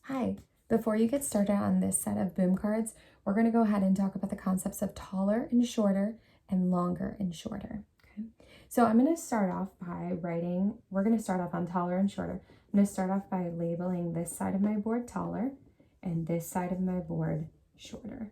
Hi, before you get started on this set of boom cards, we're going to go ahead and talk about the concepts of taller and shorter and longer and shorter. Okay, so I'm going to start off by writing, we're going to start off on taller and shorter. I'm going to start off by labeling this side of my board taller and this side of my board shorter.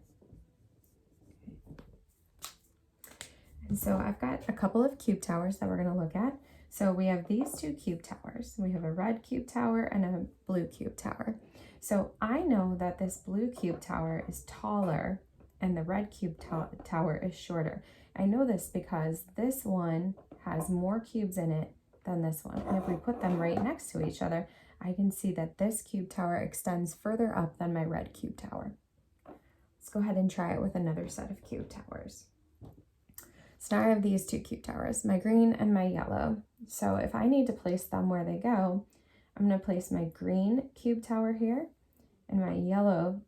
And so I've got a couple of cube towers that we're going to look at. So we have these two cube towers. We have a red cube tower and a blue cube tower. So I know that this blue cube tower is taller and the red cube tower is shorter. I know this because this one has more cubes in it than this one. And if we put them right next to each other, I can see that this cube tower extends further up than my red cube tower. Let's go ahead and try it with another set of cube towers. So now I have these two cube towers, my green and my yellow. So if I need to place them where they go, I'm going to place my green cube tower here and my yellow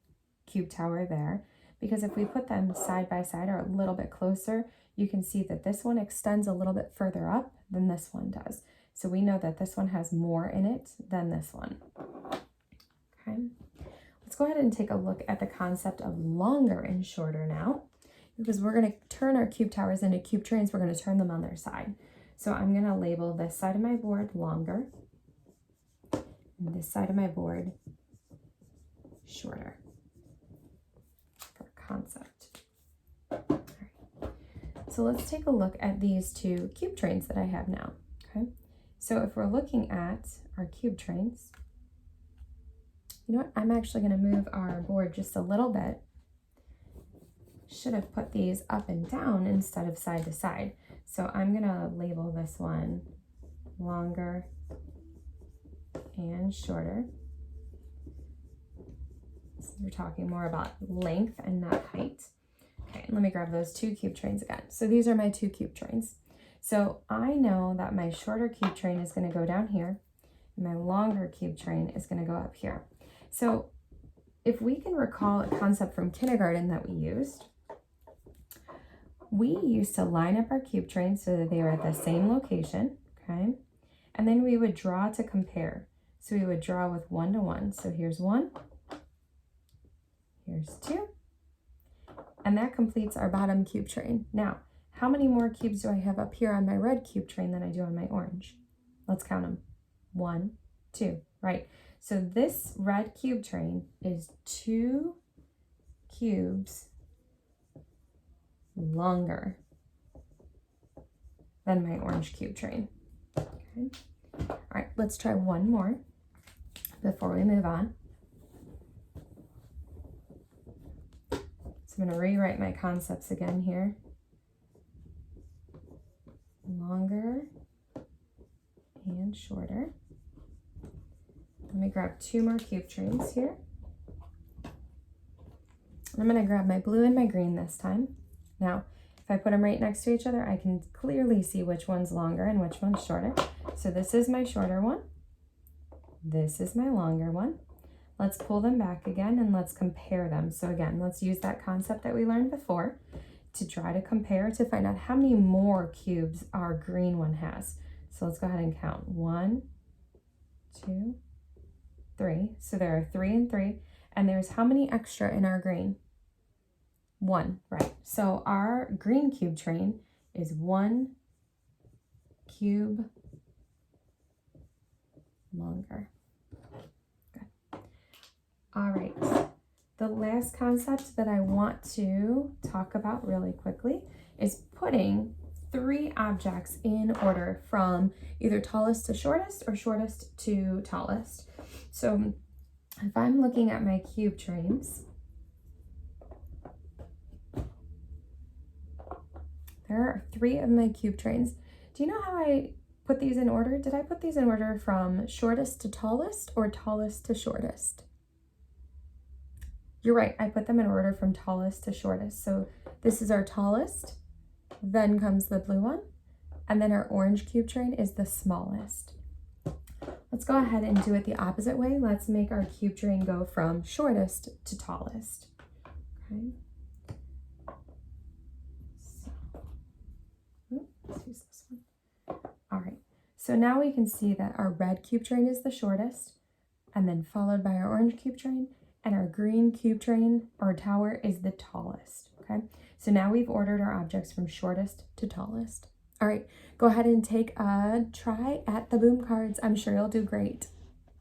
cube tower there, because if we put them side by side or a little bit closer, you can see that this one extends a little bit further up than this one does. So we know that this one has more in it than this one. Okay, let's go ahead and take a look at the concept of longer and shorter now, because we're going to turn our cube towers into cube trains. We're going to turn them on their side. So I'm going to label this side of my board longer and this side of my board shorter for concept. All right. So let's take a look at these two cube trains that I have now. Okay, so if we're looking at our cube trains, you know what? I'm actually going to move our board just a little bit. Should have put these up and down instead of side to side. So I'm going to label this one longer and shorter. So we're talking more about length and not height. Okay, let me grab those two cube trains again. So these are my two cube trains. So I know that my shorter cube train is going to go down here and my longer cube train is going to go up here. So if we can recall a concept from kindergarten that we used to line up our cube trains so that they were at the same location, okay? And then we would draw to compare. So we would draw with 1 to 1. So here's 1, here's 2, and that completes our bottom cube train. Now, how many more cubes do I have up here on my red cube train than I do on my orange? Let's count them. 1, 2, right? So this red cube train is 2 cubes longer than my orange cube train. Okay. All right, let's try one more before we move on. So I'm going to rewrite my concepts again here. Longer and shorter. Let me grab 2 more cube trains here. I'm going to grab my blue and my green this time. Now, if I put them right next to each other, I can clearly see which one's longer and which one's shorter. So this is my shorter one. This is my longer one. Let's pull them back again and let's compare them. So again, let's use that concept that we learned before to try to compare to find out how many more cubes our green one has. So let's go ahead and count. 1, 2, 3. So there are 3 and 3. And there's how many extra in our green? 1, right? So our green cube train is 1 cube longer. Good. All right. The last concept that I want to talk about really quickly is putting 3 objects in order from either tallest to shortest or shortest to tallest. So if I'm looking at my cube trains, there are 3 of my cube trains. Do you know how I put these in order? Did I put these in order from shortest to tallest or tallest to shortest? You're right, I put them in order from tallest to shortest. So this is our tallest, then comes the blue one, and then our orange cube train is the smallest. Let's go ahead and do it the opposite way. Let's make our cube train go from shortest to tallest. Okay. Let's use this one. All right, so now we can see that our red cube train is the shortest, and then followed by our orange cube train, and our green cube train or tower is the tallest, okay? So now we've ordered our objects from shortest to tallest. All right, go ahead and take a try at the boom cards. I'm sure you'll do great.